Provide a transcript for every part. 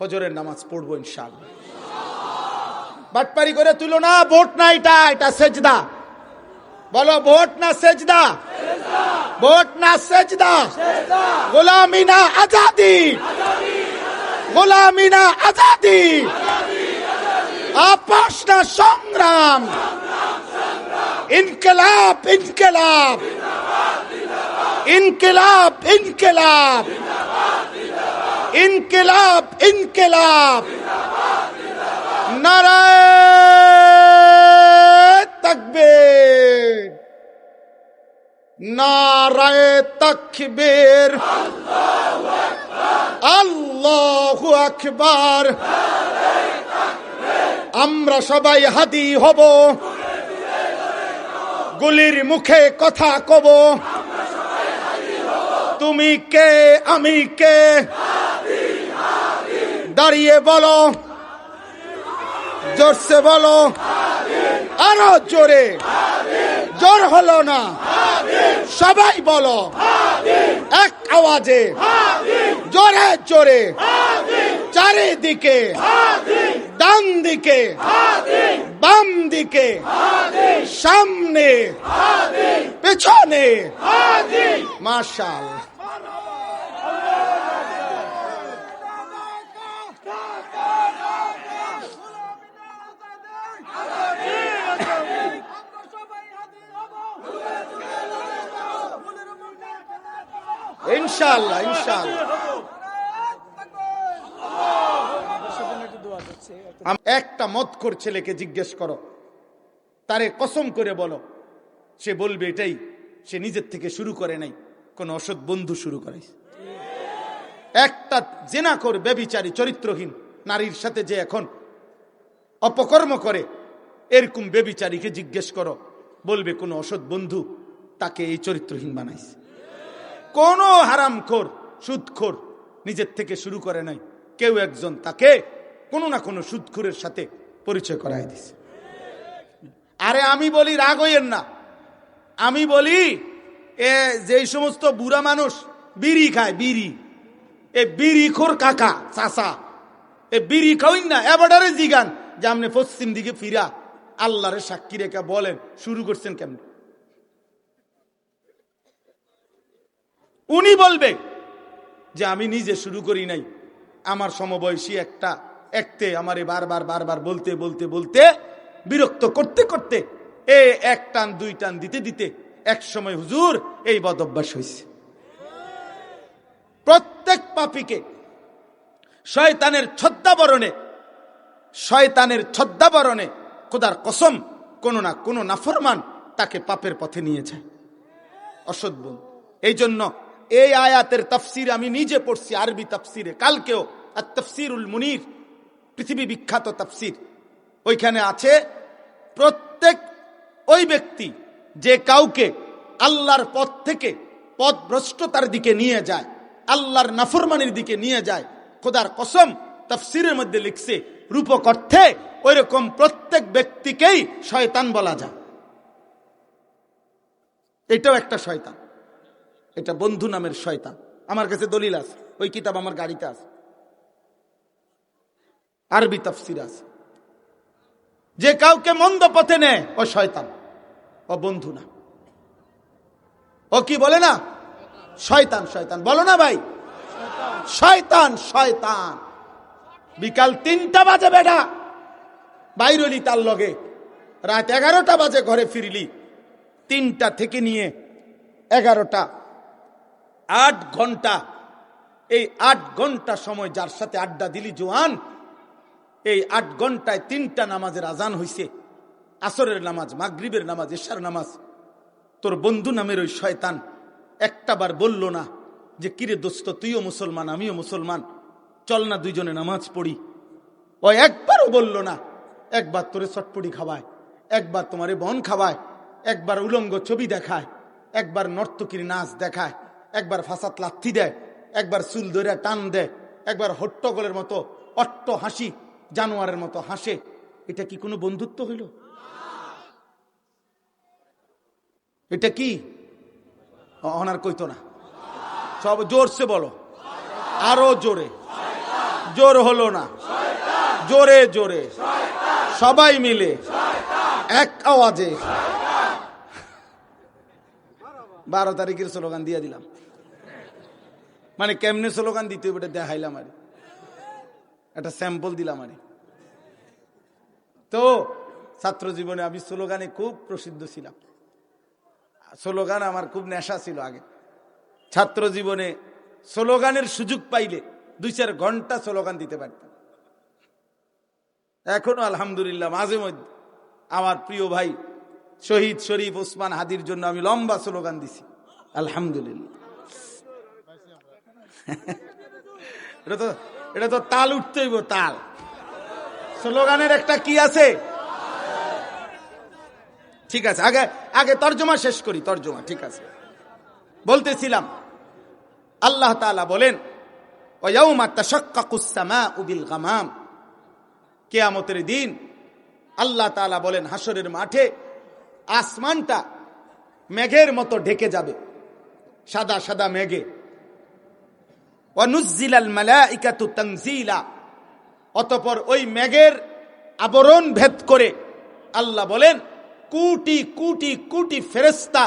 ফজরের নামাজ পড়বো ইনশাআল্লাহ। বাটপারি করে তুলো না, ভোট না, এটা সেজদা। বলো ভোট না সেজদা, ভোট না সেজদা, গোলামি না আজাদি, গোলামি না আজাদি, আপোষ না সংগ্রাম, ইনকিলাব ইনকিলাব, ইনকিলাব ইনকিলাব, ইনকিলাব ইনকিলাব। নারায়ে তাকবীর, নারায়ে তাকবীর, আল্লাহু আকবার। আমরা সবাই হাদি হব, গুলির মুখে কথা কব। তুমি কে আমি কে, দাঁড়িয়ে বলো, জোরসে বলো, আরো জোরে, জোর হলো না, সবাই বলো এক আওয়াজে, জোরে জোরে, চারিদিকে, ডান দিকে, বাম দিকে, সামনে, পেছনে। মাশাআল্লাহ। ইনশাআল্লাহ ইনশাআল্লাহ। একটা মদখোর ছেলেকে জিজ্ঞেস করো, তারে কসম করে বলো, সে বলবে এটাই সে নিজের থেকে শুরু করে নাই, কোন অসৎ বন্ধু শুরু করাইছে। একটা জেনাখোর ব্যভিচারী চরিত্রহীন নারীর সাথে যে এখন অপকর্ম করে, এরকম ব্যভিচারীকে জিজ্ঞেস করো, বলবে কোন অসৎ বন্ধু তাকে এই চরিত্রহীন বানাইছে। কোন হারামখোর সুদখোর নিজের থেকে শুরু করে নাই, কেউ একজন তাকে কোনো না কোনো সুদখোরের সাথে পরিচয় করাই দিছে। আরে আমি বলি রাগ হইয়েন না, আমি বলি যেই সমস্ত বুড়া মানুষ বিড়ি খায়, বিড়ি, এ বিড়িখোর কাকা চাচা, এ বিড়ি খাওইন না, এবারে জিগান যে আপনি পশ্চিম দিকে ফিরা আল্লাহরে সাক্ষী রেখে বলেন শুরু করছেন কেমন। উনি বলবে যে আমি নিজে শুরু করি নাই, আমার সমবয়সী একতে আমারে বারবার বারবার বলতে বলতে বলতে বিরক্ত করতে করতে এক টান দুই টান দিতে দিতে এক সময় হুজুর এই বদ অভ্যাস হয়েছে। প্রত্যেক পাপীকে শয়তানের ছদ্মাবরণে খোদার কসম কোন না কোন নাফরমান তাকে পাপের পথে নিয়ে যায়, অসৎ বন্ধু। এই জন্য এই আয়াতের তাফসির আমি নিজে পড়ছি আরবি তাফসিরে, কালকেও আত-তাফসিরুল মুনির, পৃথিবী বিখ্যাত তাফসির। ওইখানে আছে প্রত্যেক ওই ব্যক্তি যে কাউকে আল্লাহর পথ থেকে পথভ্রষ্টতার দিকে নিয়ে যায়, আল্লাহর নাফরমানির দিকে নিয়ে যায়, খোদার কসম তাফসিরের মধ্যে লিখছে রূপক অর্থে ওইরকম প্রত্যেক ব্যক্তিকেই শয়তান বলা যায়। এটাও একটা শয়তান, এটা বন্ধু নামের শয়তান। আমার কাছে দলিল আছে, ওই কিতাব আমার গাড়িতে আছে, আরবি তাফসির আছে। যে কাউকে মন্দ পথে নেয় ও শয়তান, ও বন্ধু না। ও কি বলে না? শয়তান। শয়তান বলো না ভাই, শয়তান শয়তান। বিকাল 3টা বাজে বেটা বাইরলি তার লগে, রাত 11টা বাজে ঘরে ফিরলি, 3টা থেকে নিয়ে 11টা 8 ঘন্টা, এই 8 ঘন্টা সময় যার সাথে আড্ডা দিলি জোয়ান, এই 8 ঘন্টায় 3টা নামাজের আজান হইছে, আসরের নামাজ, মাগরিবের নামাজ, এশার নামাজ। তোর বন্ধু নামের ওই শয়তান একটা বার বলল না যে কিরে দোস্ত তুইও মুসলমান আমিও মুসলমান, চল না দুইজনে নামাজ পড়ি। ও একবারও বলল না। একবার তোরে চটপটি খাওয়ায়, একবার তোমারে বন খাওয়ায়, একবার উলঙ্গ ছবি দেখায়, একবার নর্তকীর নাচ দেখায়, একবার ফাসাদ লাথি দেয়, একবার চুল ধরে টান দেয়, একবার হট্টগোলের মতো অট্ট হাসি জানোয়ারের মতো হাসে। এটা কি কোনো বন্ধুত্ব হইল? এটা কি? অনার কইতো না, সব জোরসে বলো, আরো জোরে, জোর হলো না, জোরে জোরে সবাই মিলে এক আওয়াজে 12 তারিখের স্লোগান দিয়ে দিলাম। মানে কেমনে স্লোগান দিতে হবে দেখাইলাম আর একটা স্যাম্পল দিলাম আর। তো ছাত্র জীবনে আমি স্লোগানে খুব প্রসিদ্ধ ছিলাম। স্লোগান আমার খুব নেশা ছিল আগে। ছাত্র জীবনে স্লোগানের সুযোগ পাইলে 2-4 ঘন্টা স্লোগান দিতে পারতাম। এখনো আলহামদুলিল্লাহ মাঝে মধ্যে আমার প্রিয় ভাই শহীদ শরীফ ওসমান হাদির জন্য আমি লম্বা স্লোগান দিছি আলহামদুলিল্লাহ। এটা তো তাল উঠতে হইব, তাল। স্লোগানের একটা কি আছে, ঠিক আছে। আগে আগে তর্জমা শেষ করি, তর্জমা ঠিক আছে। বলতেছিলাম আল্লাহ তাআলা বলেন ওয়ায়াউমা তাশাক্কাকুস সামাউ বিল গামাম, কিয়ামতের দিন আল্লাহ তাআলা বলেন হাসরের মাঠে আসমানটা মেঘের মতো ঢেকে যাবে, সাদা সাদা মেঘে। ওয়া নুজ্জিলাল মালাইকাতু তানজিলা, অতঃপর ওই মেঘের আবরণ ভেদ করে আল্লাহ বলেন কোটি কোটি কোটি ফেরেশতা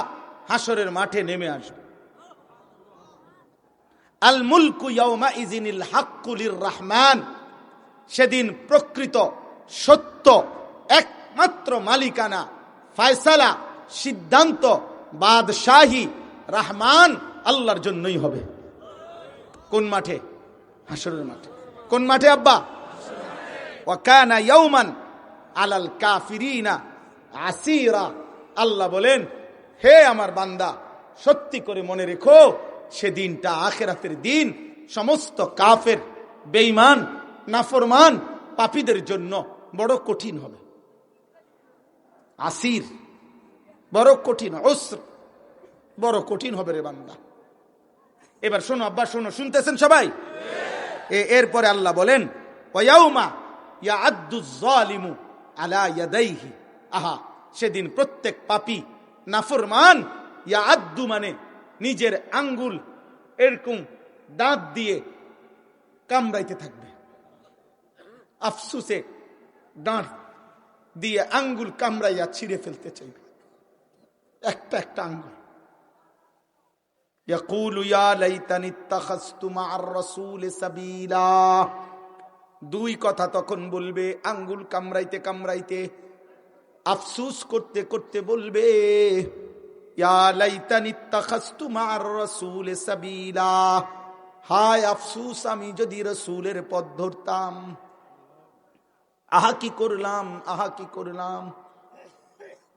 হাসরের মাঠে নেমে আসবে। আল মুলকু ইয়াউমা ইযিনিল হাক্কু লিররহমান, সেদিন প্রকৃত সত্য একমাত্র মালিকানা, ফয়সালা, সিদ্ধান্ত, বাদশাহী রহমান আল্লাহর জন্যই হবে। কোন মাঠে? হাসরের মাঠে। কোন মাঠে আব্বা? ওয়া কানা ইয়াওমান আলাল কাফিরিনা আসিরা। আল্লাহ বলেন হে আমার বান্দা, সত্যি করে মনে রেখো সেদিনটা আখিরাতের দিন সমস্ত কাফের, বেঈমান, নাফরমান, পাপীদের জন্য বড় কঠিন হবে। আসির বড় কঠিন, উসর বড় কঠিন হবে রে বান্দা। এবার শোনো আব্বা, শোনো, শুনতেছেন সবাই? এরপরে আল্লাহ বলেন ওয়ায়াউমা ইয়াআদ্দুজ জালিমু আলা ইয়াদাইহি, আহা সেদিন প্রত্যেক পাপী নাফরমান, ইয়াআদ্দু মানে নিজের আঙ্গুল এরকম দাঁত দিয়ে কামড়াইতে থাকবে। আফসুসে দাঁত দিয়ে আঙ্গুল কামড়াইয়া ছিঁড়ে ফেলতে চাইবে একটা একটা আঙ্গুল। ইয়াকুলু ইয়া লাইতানি ইত্তাখাযতু মা'আর রাসূলি সাবিলা, দুই কথা তখন বলবে, আঙ্গুল কামড়াইতে কামড়াইতে, আফসুস করতে করতে বলবে ইয়া লাইতানি ইত্তাখাযতু মা'আর রাসূলি সাবিলা, হায় আফসুস আমি যদি রাসূলের পথ ধরতাম, আহা কি করলাম, আহা কি করলাম।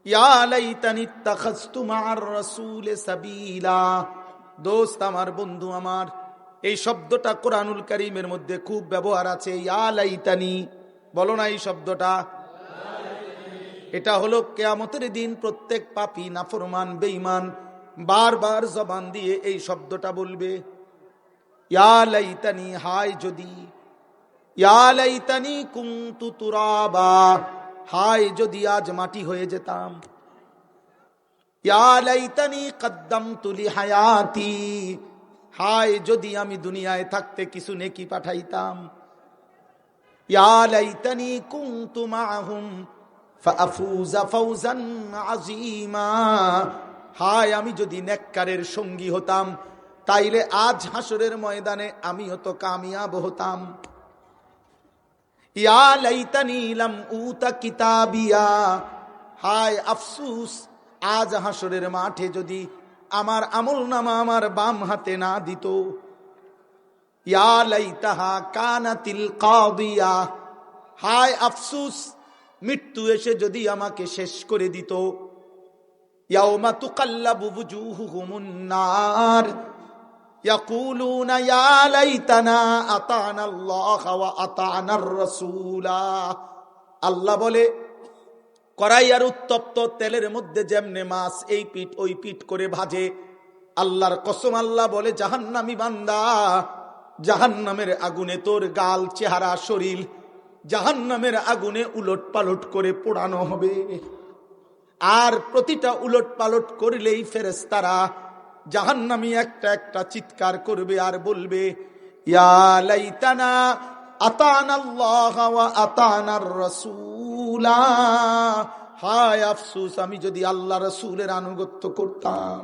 ইয়া লাইতানি ইত্তাখাযতু মা'আর রাসূলি সাবিলা, দোস্ত আমার, বন্ধু আমার, এই শব্দটা কোরআনুল কারীমের মধ্যে খুব ব্যবহার আছে। ইয়া লাইতানি, বলো না এই শব্দটা? এটা হলো কিয়ামতের দিন প্রত্যেক পাপী, নাফরমান, বেঈমান বারবার জবান দিয়ে এই শব্দটা বলবে, ইয়া লাইতানি, হায় যদি, ইয়া লাইতানি কুনতু তুরাবা, হায় যদি আজ মাটি হয়ে যেতাম, ইয়া লাইতানি কদ্দামতু লিহায়াতি, হায় যদি আমি দুনিয়ায় থাকতে কিছু নেকি পাঠাইতাম, ইয়া লাইতানি কুনতু মাআহুম ফাআফুযা ফাওজান আযীমা, হায় আমি যদি নেককারের সঙ্গী হতাম তাইলে আজ হাসরের ময়দানে আমিও তো কামিয়াব হতাম। ইয়া লাইতানি লাম উতা কিতাবিয়া, হায় আফসুস আজ হাসরের মাঠে যদি আমার আমলনামা আমার বাম হাতে না দিত। ইয়া লাইতাহা কানাতিল কাদিয়া, হায় আফসুস মৃত্যু এসে যদি আমাকে শেষ করে দিত। ইয়াউমা তুকাল্লাবু বুজুহুহুমুন নার ইয়াকুলুনা ইয়া লাইতানা আতানা আল্লাহ ওয়া আতানার রাসূলা, আল্লাহ বলে কড়াইয়ার উত্তপ্ত তেলের মধ্যে যেমনে মাছ এই পিঠ ওই পিঠ করে ভাজে, আল্লাহর কসম আল্লাহ বলে জাহান্নামী বান্দা, জাহান্নামের আগুনে তোর গাল, চেহারা, শরীর জাহান্নামের আগুনে উলট পালট করে পোড়ানো হবে। আর প্রতিটা উলট পালট করলেই ফেরেশতারা জাহান্নামী একটা একটা চিৎকার করবে আর বলবে ইয়া লাইতানা আতানাল্লাহ ওয়া আতানার রাসূলা, হায় আফসোস আমি যদি আল্লাহ রাসূলের আনুগত্য করতাম।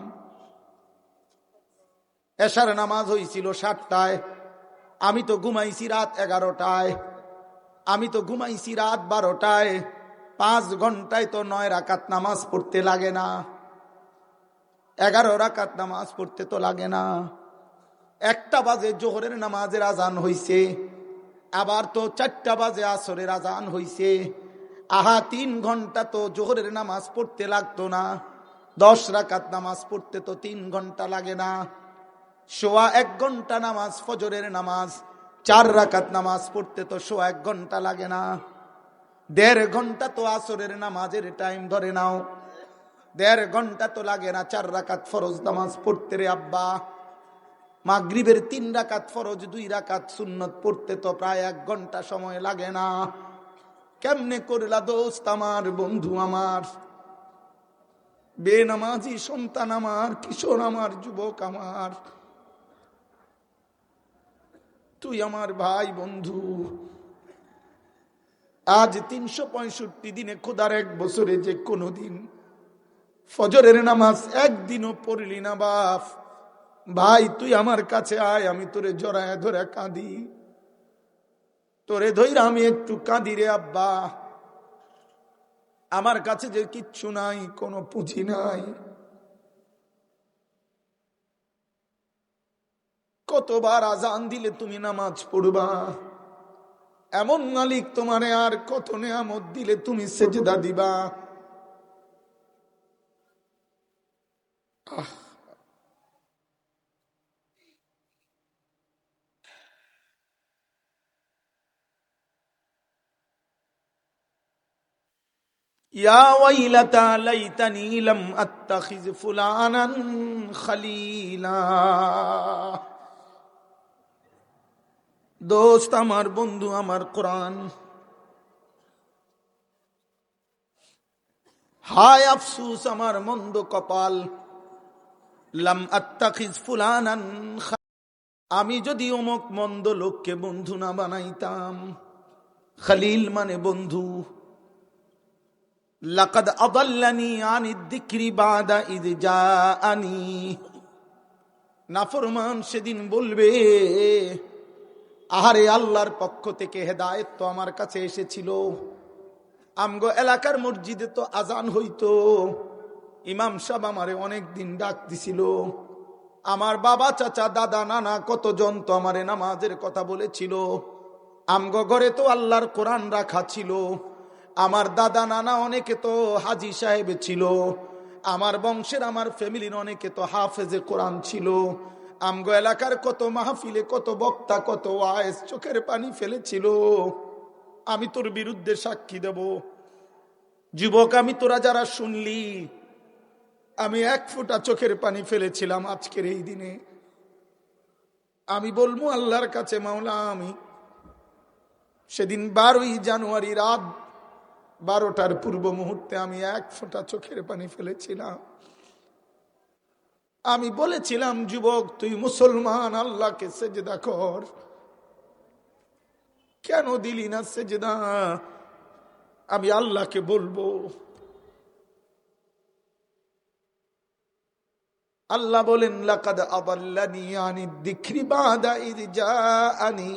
এশার নামাজ হয়েছিল 7টায়, আমি তো ঘুমাইছি রাত 11টায়, আমি তো ঘুমাইছি রাত 12টায়। 5 ঘন্টায় তো 9 রাকাত নামাজ পড়তে লাগে না, 11 রাকাত নামাজ পড়তে তো লাগে না। 1টা বাজে জোহরের নামাজের আজান হইছে, আবার তো 4টা বাজে আসরের আজান হইছে। আহা 3 ঘন্টা তো জোহরের নামাজ পড়তে লাগতো না, 10 রাকাত নামাজ পড়তে তো 3 ঘন্টা লাগে না। 1.25 ঘন্টা নামাজ ফজরের নামাজ, 4 রাকাত নামাজ পড়তে তো 1.25 ঘন্টা লাগে না। 1.5 ঘন্টা তো আসরের নামাজের টাইম ধরে নাও, 1.5 ঘন্টা তো লাগে না 4 রাকাত ফরজ নামাজ পড়তে রে আব্বা। মাগরিবের 3 রাকাত ফরজ, 2 রাকাত সুন্নত পড়তে তো প্রায় 1 ঘন্টা সময় লাগে না। কেমনে করলা দোস্ত আমার, বন্ধু আমার, বেনামাজি সন্তান আমার, কিশোর আমার, যুবক আমার, তুই আমার ভাই বন্ধু। আজ 365 দিনে, খোদার 1 বছরে যে কোনো দিন ফজরের নামাজ একদিনও পড়লি না বাপ, ভাই তুই আমার কাছে আয়, আমি তোরে জড়ায় ধরে কাঁদি, তোরে ধইরা আমি একটু কাঁদি রে আব্বা। আমার কাছে যে কিচ্ছু নাই, কোনো পুঁজি নাই, কতবার আজান দিলে তুমি নামাজ পড়বা, এমন মালিক তোমারে আর কত নেয়ামত দিলে তুমি সেজদা দিবা। ইয়া ওয়াইলাতা লাইতানি লাম আত্তাখিজ ফুলানান খলিলা। দোস্ত আমার, বন্ধু আমার, কোরআন, হায় আফসুস আমার মন্দ কপাল, লাম আত্তাখিজ ফুলানান, আমি যদি অমুক মন্দ লোককে বন্ধু না বানাইতাম। খলিল মানে বন্ধু। লাকাদ আদাল্লানি আনিদ যিকরি বাদা ইয জাআনি। নাফরমান সেদিন বলবে, আহারে আল্লাহর পক্ষ থেকে হেদায়েত তো আমার কাছে এসেছিল, আমগো এলাকার মসজিদে তো আজান হইতো, ইমাম সাহেব আমারে অনেক দিন ডাক দিছিল, আমার বাবা চাচা দাদা নানা কতজন তো আমারে নামাজের কথা বলেছিল, আমগো ঘরে তো আল্লাহর কোরআন রাখা ছিল, আমার দাদা নানা অনেকে তো হাজী সাহেব ছিল, আমার বংশের আমার ফ্যামিলির অনেকে তো হাফেজে কোরআন ছিল, আমগো এলাকার কত মাহফিলে কত বক্তা কত ওয়াইজ চোখের পানি ফেলেছিল। আমি তোর বিরুদ্ধে সাক্ষী দেব, যুবক, আমি তোরা যারা শুনলি, আমি 1 ফোঁটা চোখের পানি ফেলেছিলাম আজকের এই দিনে। আমি বলবো আল্লাহর কাছে, মাওলা, আমি সেদিন 12ই জানুয়ারি রাত 12টার পূর্ব মুহূর্তে আমি 1 ফোঁটা চোখের পানি ফেলেছিলাম। আমি বলেছিলাম, যুবক তুই মুসলমান, আল্লাহকে সেজদা কর, কেন দিলি না সেজদা? আমি আল্লাহকে বলবো। আল্লাহ বলেন, লাকাদ আদাল্লানি আনিদ যিকরি বাদা ইয জাআনি।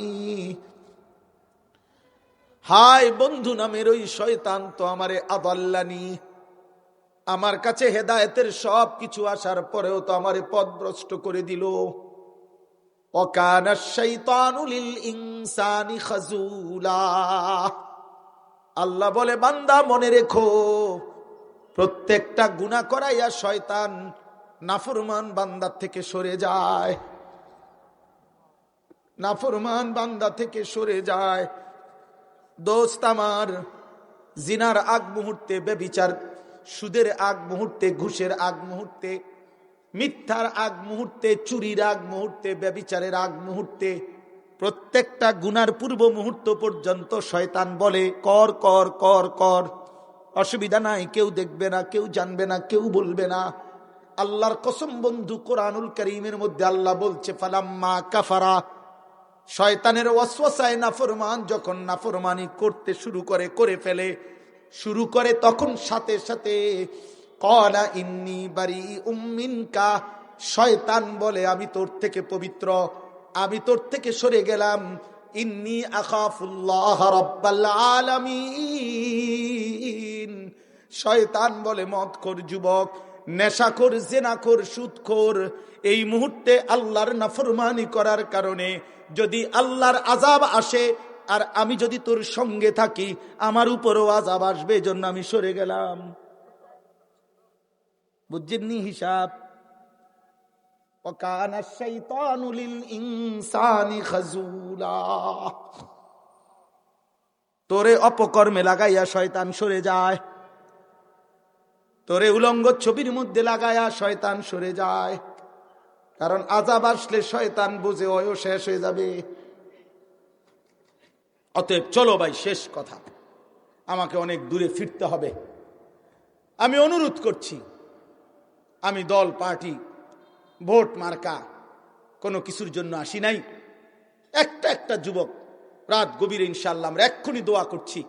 হায় বন্ধু নামের ওই শয়তান তো আমারে আদাল্লানি, আমার কাছে হেদায়েতের সব কিছু আসার পরেও তো আমারে পথভ্রষ্ট করে দিল। ওয়াকানা শাইতানু লিল ইনসানি খাজুলা। আল্লাহ বলে, বান্দা মনে রেখো, প্রত্যেকটা গুনাহ করাইয়া শয়তান নাফরমান বান্দা থেকে সরে যায়, নাফরমান বান্দা থেকে সরে যায়। দোস্ত আমার, জিনার আগ মুহূর্তে, বেবিচার সুদের আগ মুহূর্তে, ঘুষের আগ মুহূর্তে, মিথ্যার আগ মুহূর্তে, চুরির আগ মুহূর্তে, বেবিচারের আগ মুহূর্তে, প্রত্যেকটা গুনার পূর্ব মুহূর্ত পর্যন্ত শয়তান বলে, কর কর কর কর, অসুবিধা নাই, কেউ দেখবে না, কেউ জানবে না, কেউ বলবে না। আল্লাহর কসম বন্ধু, কোরআনুল কারীমের মধ্যে আল্লাহ বলছে, ফালাম্মা কাফারা, শয়তানের ওয়াসওয়াসায় নাফরমান যখন নাফরমানি করতে করে ফেলে তখন সাথে সাথে ক্বালা ইন্নী বারীউম মিনকা, শয়তান বলে আমি তোর থেকে পবিত্র, আমি তোর থেকে সরে গেলাম। ইন্নী আখাফুল্লাহ রাব্বাল আলামিন। শয়তান বলে মদখোর যুবক, নেশাখোর, জেনাখোর, সুদখোর, এই মুহূর্তে আল্লাহর নাফরমানি করার কারণে যদি আল্লাহর আযাব আসে আর আমি যদি তোর সঙ্গে থাকি আমার উপরও আযাব আসবে, এজন্য আমি সরে গেলাম। বুঝছেননি হিসাব? ওয়াকানা শাইতানু লিল ইনসানি খাযুলা। তোরে অপকর্মে লাগাইয়া শয়তান সরে যায়, তোরে উলঙ্গ ছবির মধ্যে লাগাইয়া শয়তান সরে যায়। কারণ আযাব আসলে শয়তান বুঝে ওয়ও শেষ হয়ে যাবে। অতএব চলো ভাই, শেষ কথা, আমাকে অনেক দূরে ফিরতে হবে। আমি অনুরোধ করছি, আমি দল, পার্টি, ভোট মার্কা কোনো কিছুর জন্য আসি নাই। একটা যুবক রাত গভীরে ইনশাআল্লাহ আমরা এক্ষুনি দোয়া করছি,